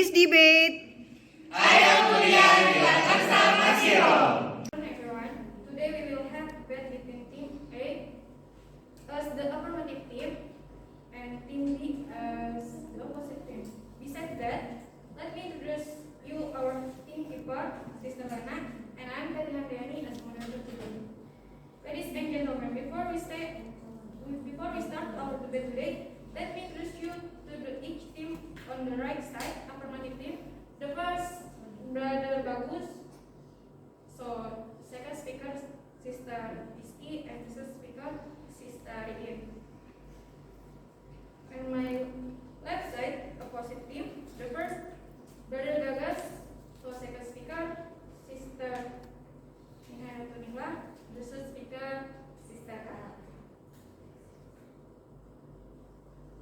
today's debate. I am Tansa Mashiro. Everyone, today we will have debate between Team A as the affirmative team and Team B as the opposite team. Besides that, let me introduce you our team keeper, Sister Lena, and I am Handayani as moderator today. Ladies and gentlemen, before we start our debate today, let me introduce you to each team. On the right side, affirmative team. The first, Brother Bagus. So, second speaker, Sister Risqianah, and third speaker, Sister Iin. And my left side, opposite team. The first, Brother Gagas. So, second speaker, Sister Nihayatun. The third speaker, Sister Gagas.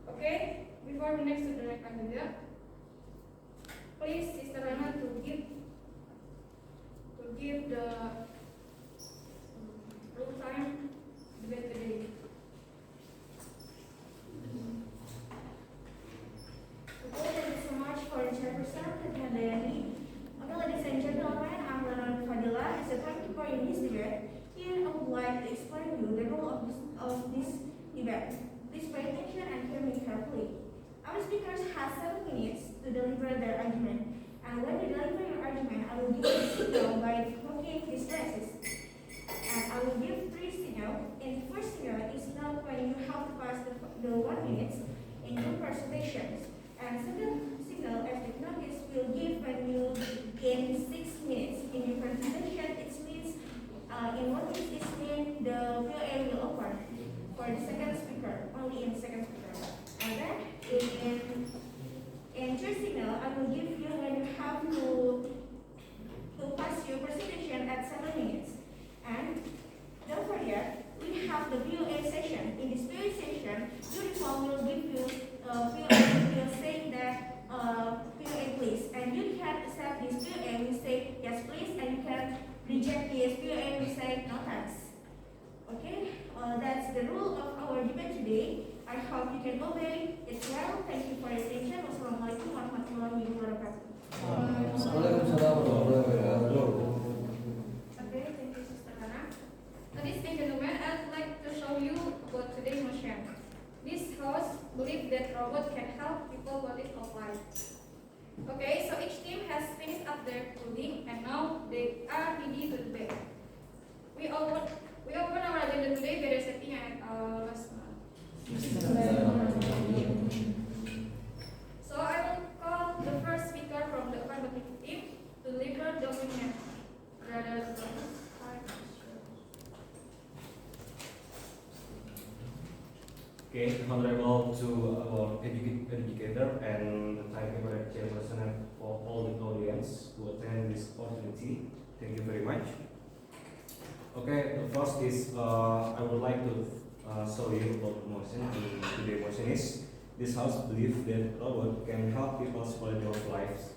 Okay, before we next to the next agenda, please Sister Lena to give the rule time debate today. Okay, thank you so much for the chairperson, Handayani. Okay, ladies and gentlemen, I'm Nurfadillah. As a timekeeper in this debate, here I would like to explain you the role of this debate. Please pay attention and hear me carefully. Our speakers have 7 minutes to deliver their argument, and when they deliver your argument, I will give you a signal by clicking this devices. And I will give 3 signals. In the first signal is not when you have to pass the 1 minute in your presentations, and second signal, as the notice, will give when you gain 6 minutes in your presentation. It means in 1 minute it means the PBI will open for the second speaker, only in the second speaker. And then in third signal, I will give you when you have to pass your presentation at 7 minutes. And don't forget, we have the PBI session. In this PBI session, uniform will give you PBI will say that PBI please, and you can accept this PBI will say yes please, and you can reject this PBI will say no thanks. Okay, that's the rule of our debate today. I hope you can obey it well. Thank you for your attention. Wassalamualaikum warahmatullahi wabarakatuh. Okay, thank you, Sister Lena. Ladies and gentlemen, I'd like to show you about today's motion. This house believes that robot can help people quality of life. Okay, so each team has finished up their coding and now they are ready to debate. We open our agenda today by reciting at our last month. So I will call the first speaker from the affirmative team to deliver the opinion. Brother Bagus. Okay, honorable to our educator and the timekeeper chairperson and for all the audience who attend this opportunity. Thank you very much. Okay, the first is I would like to show you about the motion. Today's motion is this house believes that robot can help people's quality of life.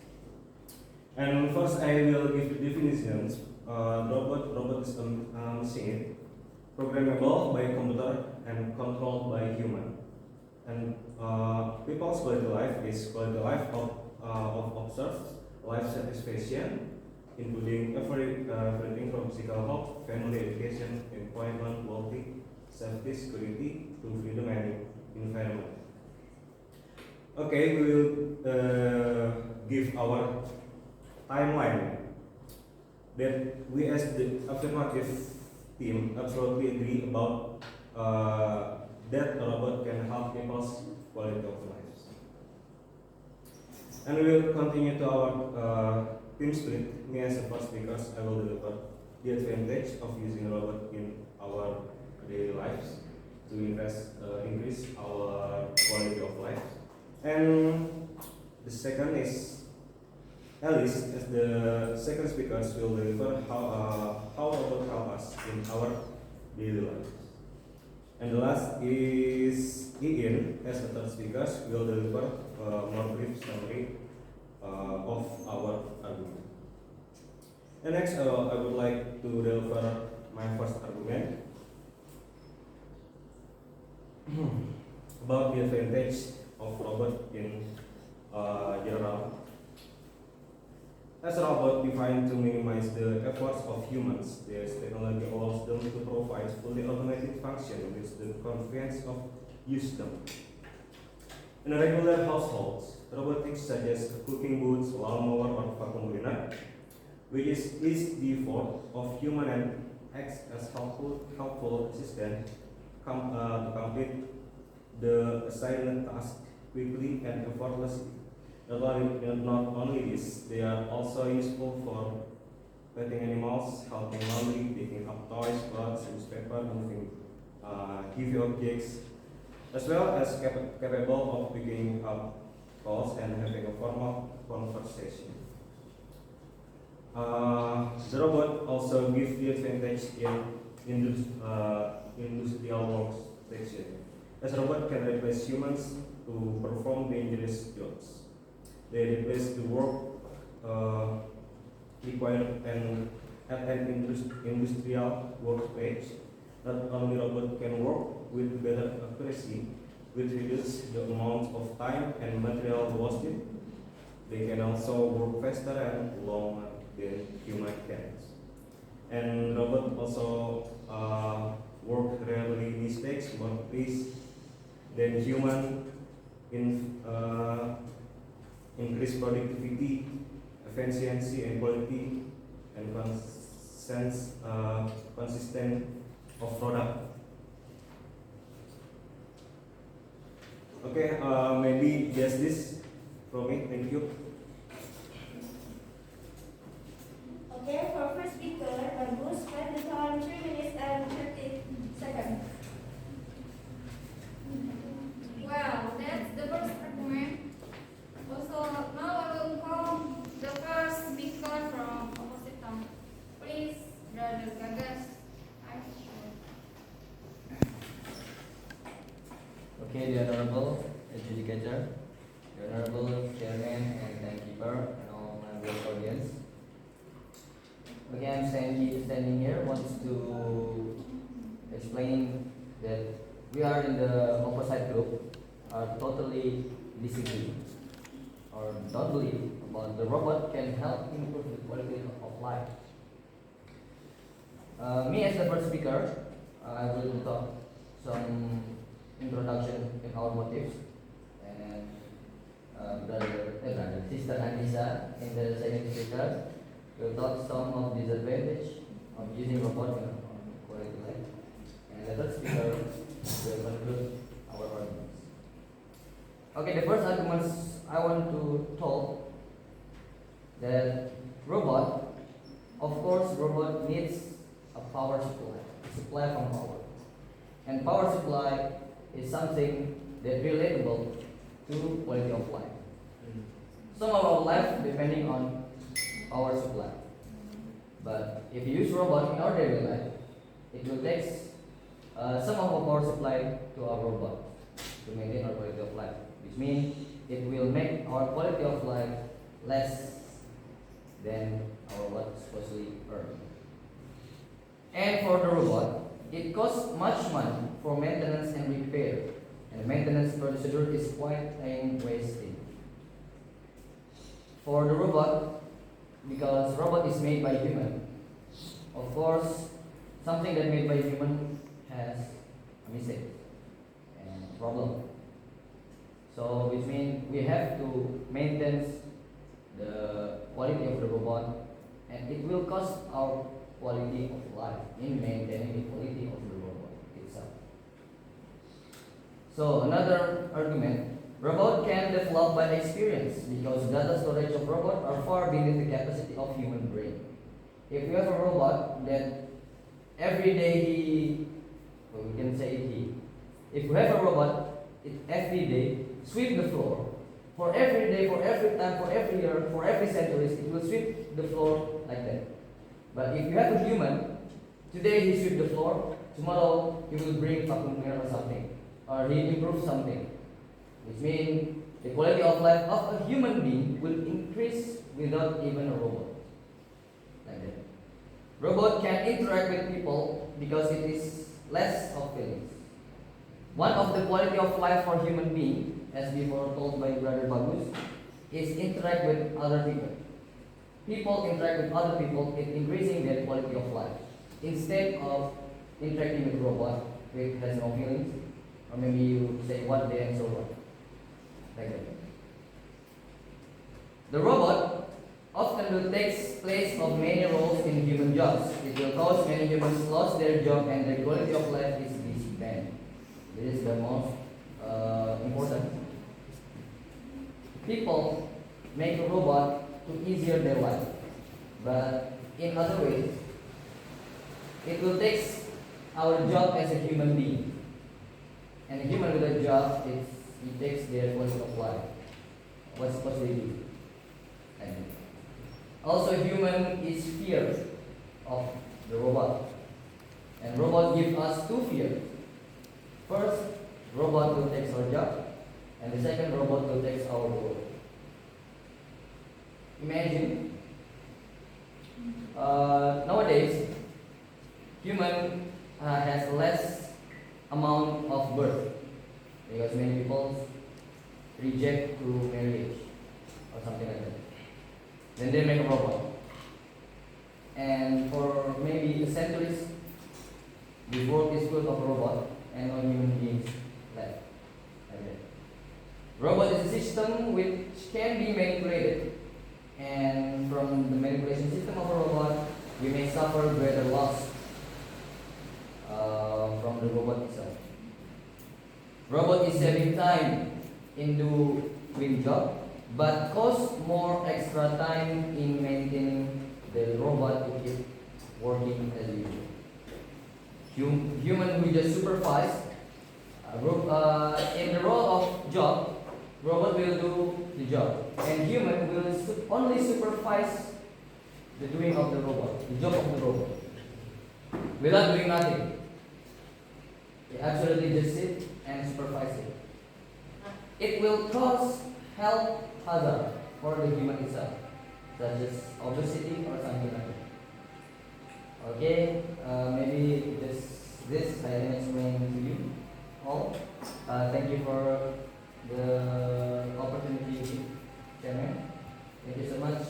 And first I will give the definitions. Robot is a machine programmable by computer and controlled by human. And people's quality life is quality life of observed life satisfaction, including everything from physical health, family, education, employment, wealthy, safety, security, to freedom and environment. Okay, we will give our timeline that we as the affirmative team absolutely agree about that a robot can help people's quality of life. And we will continue to our team split. Me as the first speaker, I will deliver the advantage of using a robot in our daily lives to increase our quality of life. And the second is Elis as the second speaker will deliver how robot help us in our daily lives. And the last is Iin as the third speaker will deliver more brief summary of our argument. And next, I would like to deliver my first argument about the advantage of robot in general. As robots designed to minimize the efforts of humans, this technology allows them to provide fully automated function with the convenience of use them. In regular households, robotics such as cooking booths, lawnmower, or vacuum cleaner, which is the fault of human and acts as helpful assistant to complete the assigned task quickly and effortlessly. Not only this, they are also useful for petting animals, helping laundry, picking up toys, clothes, newspaper, moving heavy objects, as well as capable of picking up calls and having a formal conversation. The robot also gives the advantage in industrial workstation, as robots can replace humans to perform dangerous jobs. They replace the work required at an industrial workplace. Not only robots can work with better accuracy, which reduces the amount of time and material wasted, they can also work faster and longer than human can. And robots also work rarely mistakes more please than human in increase productivity, efficiency, and quality, and consistent of product. Okay, maybe just this from me. Thank you. Okay, for first speaker, Bagus, spend the time 3 minutes and 30 seconds. Well, that's the first argument. Also, now I will call the first speaker from opposite town. Please, Brother Gagas. Okay, the Honorable Adjudicator, the Honorable Chairman and Timekeeper, and all my beloved audience. Okay, I'm standing here wants to explain that we are in the opposite group are totally disagree or don't believe about the robot can help improve the quality of life. Me as the first speaker, I will talk some introduction in our motives, and Sister Anisa in the second speaker will talk some of disadvantage of using robot on quality life, and the third speaker will conclude our arguments. Okay, the first arguments I want to talk that robot, of course, robot needs a power supply from power, and power supply is something that relatable to quality of life. Some of our life depending on power supply, but if you use robot in our daily life, it will take some of our power supply to our robot to maintain our quality of life, which means it will make our quality of life less than our robot supposedly earn. And for the robot, it costs much money for maintenance and repair, and the maintenance procedure is quite time-wasting. For the robot, because robot is made by human, of course, something that made by human has a mistake and problem. So which means we have to maintain the quality of the robot, and it will cost our quality of life in maintaining the quality of the robot itself. So another argument, robot can develop by experience because data storage of robot are far beneath the capacity of human brain. If you have a robot that every day we can say if you have a robot, it every day sweep the floor. For every day, for every time, for every year, for every century, it will sweep the floor like that. But if you have a human, today he sweep the floor, tomorrow he will bring vacuum cleaner or something, or he improves something, which means the quality of life of a human being will increase without even a robot. Like that. Robot can interact with people because it is less of feelings. One of the quality of life for human being, as before told by Brother Bagus, is interact with other people. people interact with other people, it's increasing their quality of life. Instead of interacting with robot, which has no feelings, or maybe you say what they and so on. Like that. The robot often takes place of many roles in human jobs. It will cause many humans lost their job and their quality of life is disbanded. This is the most important. People make a robot to easier their life, but in other ways, it will take our job as a human being. And a human with a job, it takes their quality of life. What's they do? And also, human is fear of the robot, and robot give us two fears. First, robot will take our job, and the second, robot will take our work. Imagine nowadays, human has less amount of birth because many people reject to marriage or something like that. Then they make a robot, and for maybe centuries, the world is full of robot and no human beings left. Like that. Robot is a system which can be manipulated, and from the manipulation system of a robot, we may suffer greater loss from the robot itself. Robot is saving time into doing job, but cost more extra time in maintaining the robot to keep working as usual. Human who just supervise in the role of job, robot will do the job, and human will only supervise the doing of the robot, the job of the robot, without doing nothing. They absolutely just sit and supervise it. It will cause health hazard for the human itself, such as obesity or something like that. Okay, maybe this I can explain to you all. Thank you for the opportunity, Chairman. Thank you so much.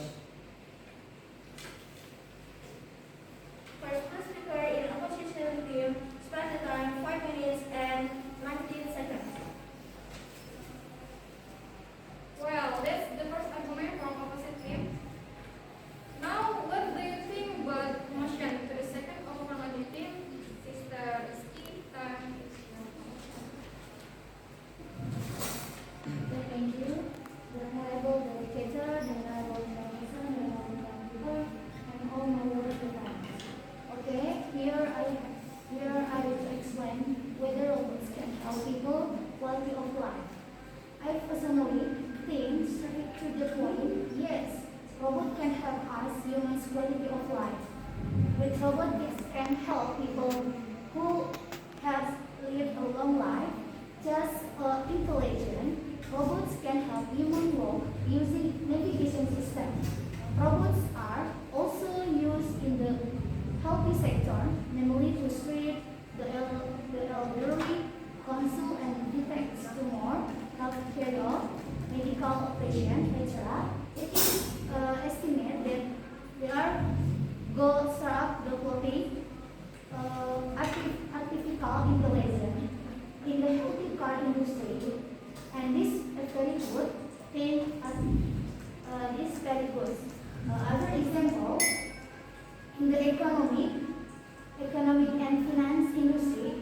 First speaker in opposition team, spend the time 5 minutes and 19 seconds. Well, that's the first argument from opposite team. Now, what do you think about motion to the second affirmative team? Sister Risqianah. Thank you. The honorable dedicator, the honorable chairperson, the honorable people, and all my representatives. Okay, here I will explain whether robots can help people quality of life. I personally think straight to the point, yes, robot can help us humans quality of life. With robotics can help people who have lived a long life, just intelligent. Robots can help human work using navigation systems. Robots are also used in the healthy sector, namely to treat the elderly, counsel and detect tumor, healthcare, medical patients, etc. It is estimated that there are go start developing artificial intelligence in the healthy car industry, and this is very good thing. This very good. Other example, in the economic and finance industry,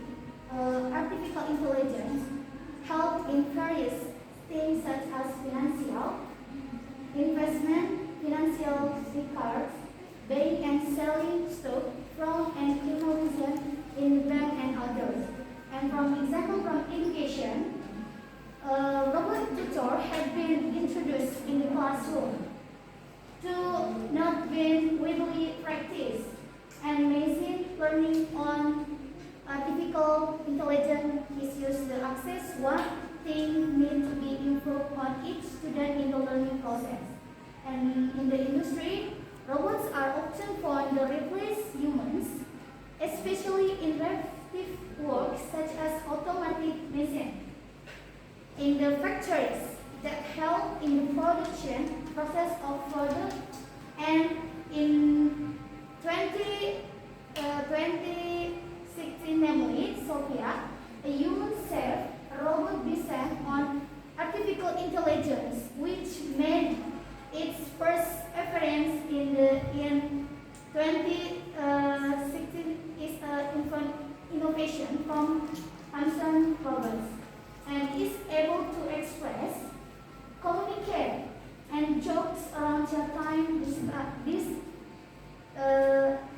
artificial intelligence help in various things such as financial investment, financial records, buying and selling stock, fraud and criminalism in bank and others. And from example from education, robot tutor have been introduced in the classroom to not be widely practiced, and machine learning on artificial intelligence is used to access one thing need to be improved on each student in the learning process. And in the industry, robots are often found to replace humans, especially in repetitive work such as automatic machines. In the factories that help in the production process of product and around your time this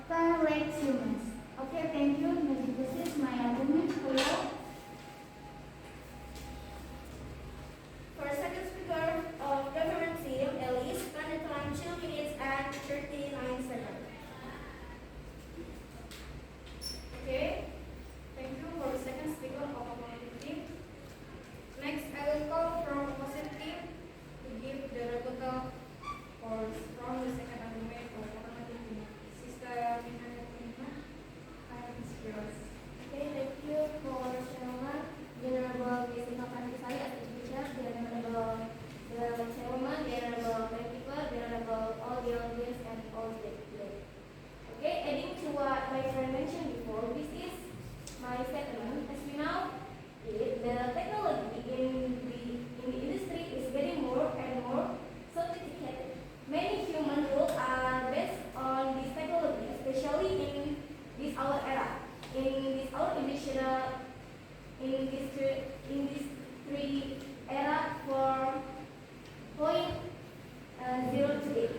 like humans. Okay, thank you. Maybe this is my argument for you. For second speaker of government team, Elis, spend the time 2 minutes and 39 seconds. Okay, thank you for the second speaker of affirmative team. Next, I will call from opposite team to give the rebuttal from the second argument of affirmative team. Sister Nihayatun, I have this yours. Okay, thank you for Chairman, the Honorable Ms. Nurfadillah as the teacher, the Honorable Chairman, the Honorable Principal, the Honorable all the audience and all the today. Okay, adding to what my friend mentioned before, this is my statement. As we know, the technology in the industry is getting more and more sophisticated. Many human roles are based on this technology, especially in this our era, in this our industrial, in this 3D era for .0 today.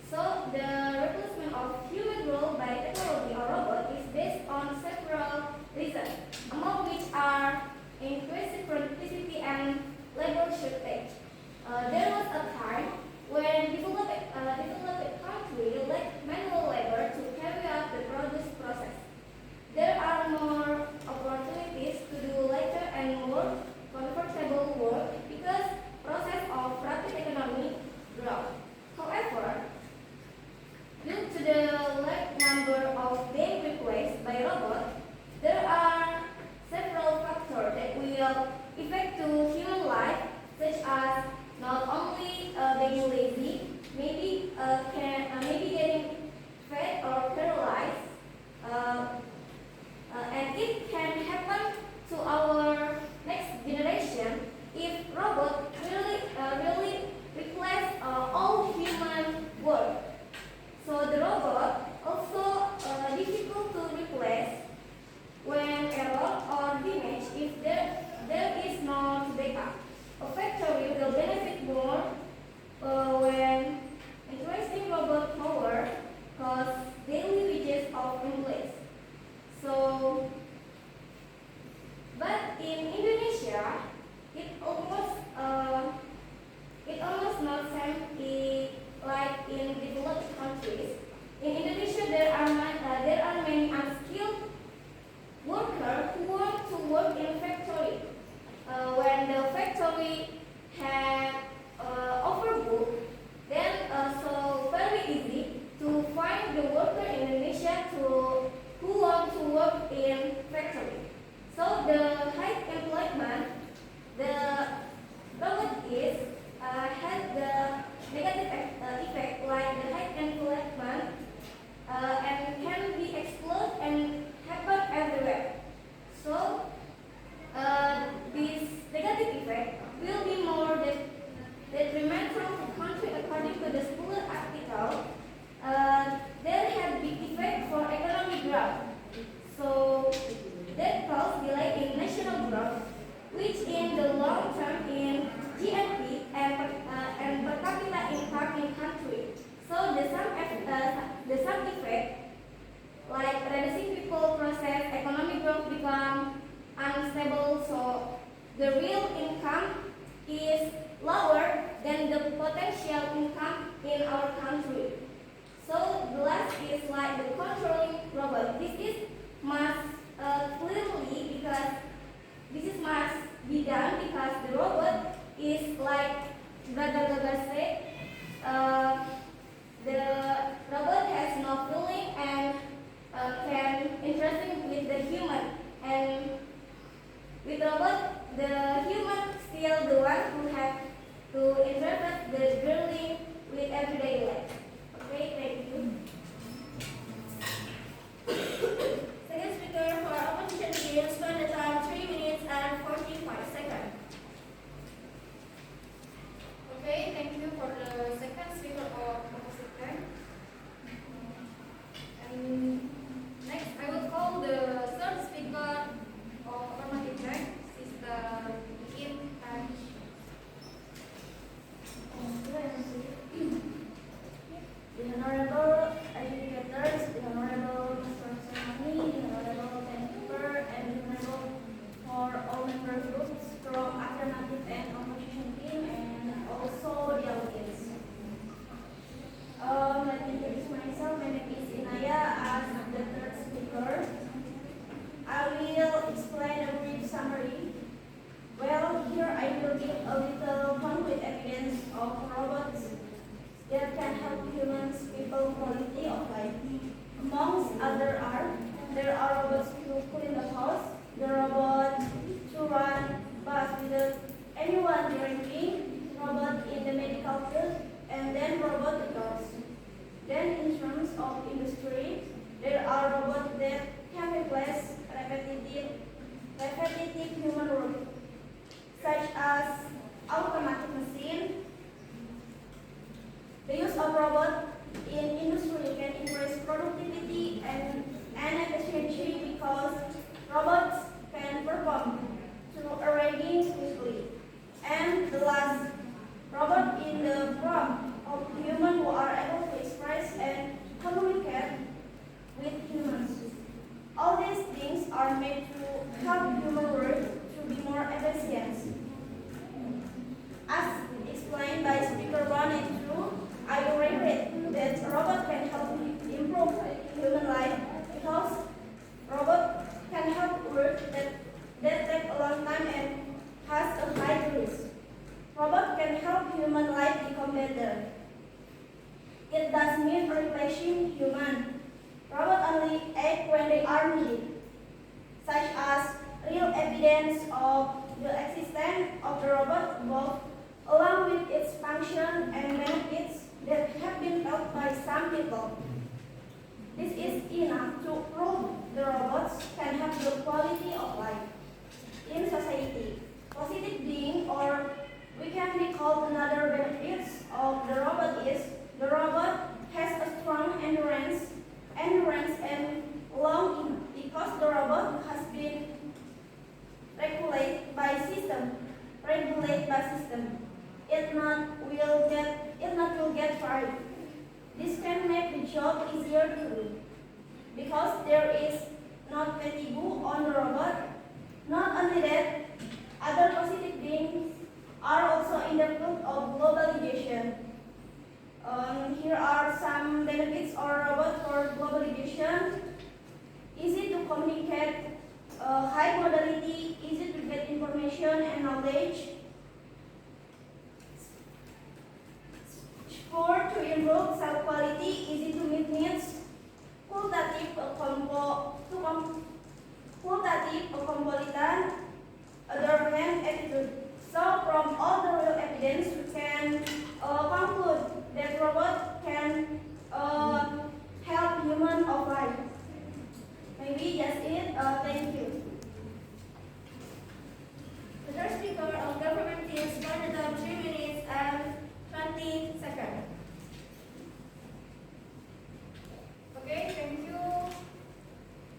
So the replacement of human role by technology or robot is based on several reasons, among which are increased productivity and labor shortage. There was a time when developed country lacked manual labor to carry out the produce process. There are more opportunities to do lighter and more comfortable work because process of rapid economic growth. However, due to the large number of being replaced by robots, there are several factors that will affect to human life, such as not only being lazy, maybe getting fat or paralyzed, and it can happen to our next generation if robots really replace all human work. So the robot also difficult to replace when error or damage if there is no backup. A factory will benefit more when increasing robot power costs daily wages of employees. So, but in Indonesia, it almost not same like in developed countries. In Indonesia, there are many unskilled workers who want to work in factory. When the factory had overbooked, then so very easy to find the worker in Indonesia who want to work in factory. So the high employment, the robot has the negative effect like the high employment and can be exploited and happen everywhere. So this negative effect will be more detrimental to country according to the school article. There have big effect for economic growth. So that cause delay in national growth, which in the long term in GNP and per capita income in country. So the sum effect like reducing people process economic growth become unstable. So the real income is lower than the potential income in our country. So the last is like the controlling robot. This is must clearly because this is must be done because the robot is like Brother Gagas said, the robot has no feeling and can interacting with the human, and with robot the human still the one who have to interact the journey with everyday life. Okay, thank you. of robots in industry can increase productivity and efficiency because robots can perform through arranging quickly. And the last, robots in the form of humans who are able to express and communicate with humans. All these things are made to help human work to be more efficient. As explained by Speaker 1 and 2, I agree that a robot can help improve human life because robot can help work that take a long time and has a high risk. Robot can help human life become better. It does mean replacing human. Robots only act when they are needed, such as real evidence of the existence of the robot, both along with its function and benefits that have been felt by some people. This is enough to prove the robots can have the quality of life in society. Positive being, or we can be called another benefits of the robot is the robot has a strong endurance and long because the robot has been regulated by system. It not will get fired. This can make the job easier to do because there is not fatigue on the robot. Not only that, other positive things are also in the field of globalization. Here are some benefits of robots for globalization. Easy to communicate, high modality, easy to get information and knowledge. Score to improve self-quality, easy to meet needs. Qualitative, cosmopolitan, other hand attitude. So from all the real evidence, we can conclude that robot can help human of life. Maybe that's it. Thank you. The third speaker of government is for the time 3 minutes and 20 seconds. Okay, thank you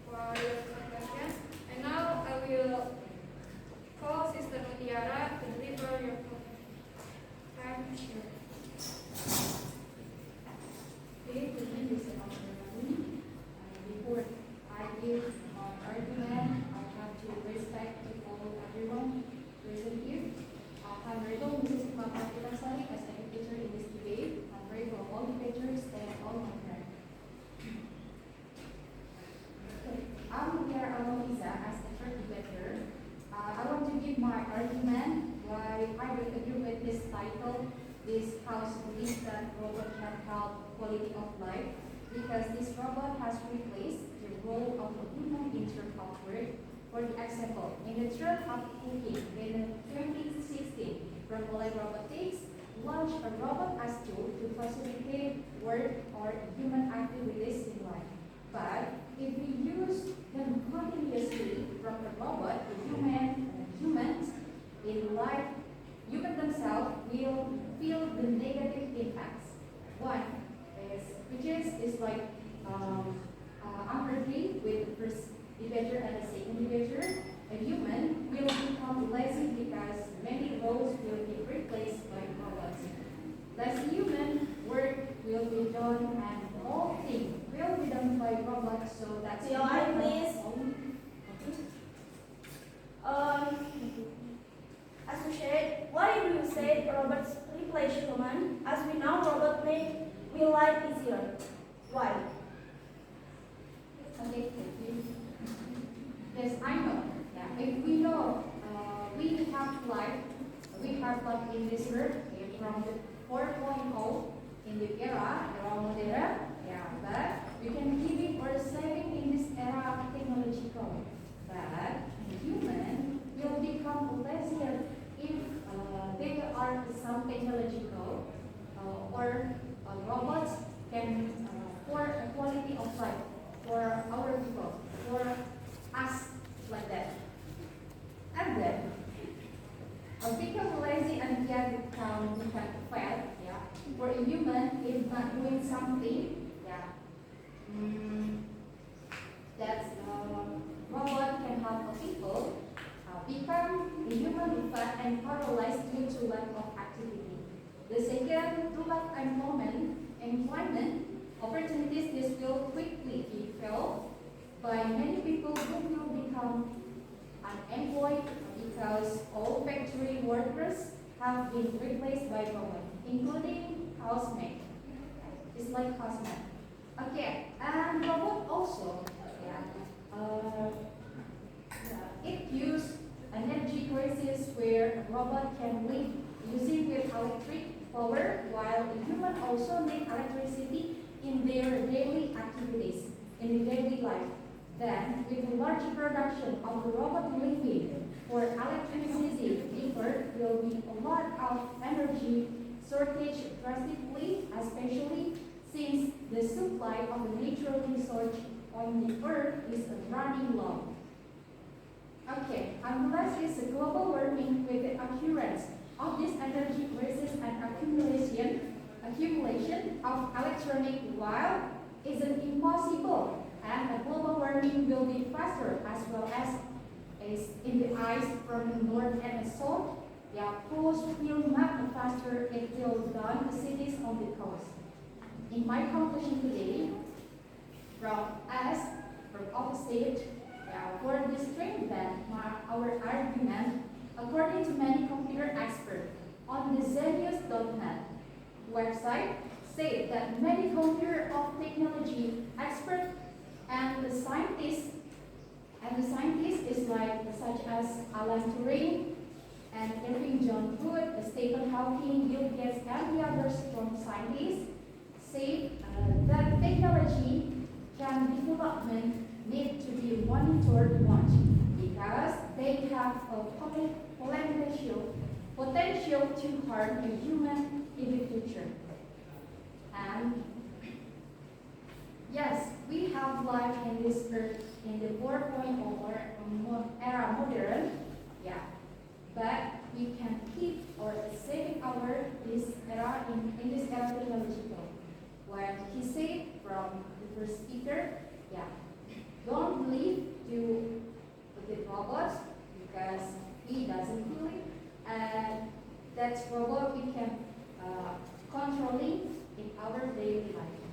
for your question. And now I will call Sister Mutiara to deliver your time share. Okay, the name is Anisa. Before I give my argument, I have to respect to all everyone present here. I'm grateful Mrs. Mauizah as an educator in this debate. I'm grateful all debaters and all my friends. Okay, I'm here Mauizah as the third debater. I want to give my argument why I would agree with this title. This house believes that robot can help quality of life because this robot has replaced the role of a human in terms of work. For example, in the term of cooking, in 2016, Robotic Robotics launched a robot as tool to facilitate work or human activities in life. But if we use them continuously from the robot to humans in life, humans themselves will feel the negative impacts. One is like I'm agree with the first debater and the second debater. A human will become lazy because many roles will be replaced by robots. Less human work will be done and all things will be done by robots. So that's Your eye, please. As you said, why do you say robots replace human? As we know, robots make real life easier. Why? Okay, thank you. Yes, I know. Yeah, if we know we have life in this earth from the 4.0 in the era Mutiara. Yeah, but we can keep it or saving in this era of technological. But human will become lazier if there are some technological or robots can for a quality of life for our people, for us like that. And then become lazy and get become fat. Yeah, for a human, if not doing something, yeah, that robot can help people become human effect and paralyzed due to lack of activity. The second, to lack employment opportunities, this will quickly be felt by many people who will become unemployed because all factory workers have been replaced by robots, including housemaid. It's like housemaid. Okay, and robot also, it use energy crisis where a robot can live using with electric power, while the human also need electricity in their daily activities, in the daily life. Then, with the large production of the robot living for electricity delivered, will be a lot of energy shortage drastically, especially since the supply of the natural resource on the earth is running low. Okay, unless it's a global warming with the occurrence of this energy crisis and accumulation of electronic while isn't impossible, and a global warming will be faster as well as in the ice from the north and the south. Poles will melt faster it will down the cities on the coast. In my conclusion today, from opposite, for the strength that our argument, according to many computer experts on the Zenius.net website, say that many computer of technology experts and the scientists is like such as Alan Turing and Irving John Wood, Stephen Hawking, Bill Gates, and the other strong scientists say that technology development need to be monitored much because they have a potential to harm a human in the future. And yes, we have life in this earth in the 4.0 era modern, but we can keep or save this era in this era technological. When he said from the first speaker, don't believe to the robots because he doesn't feel it, and that's robot we can controlling in our daily life.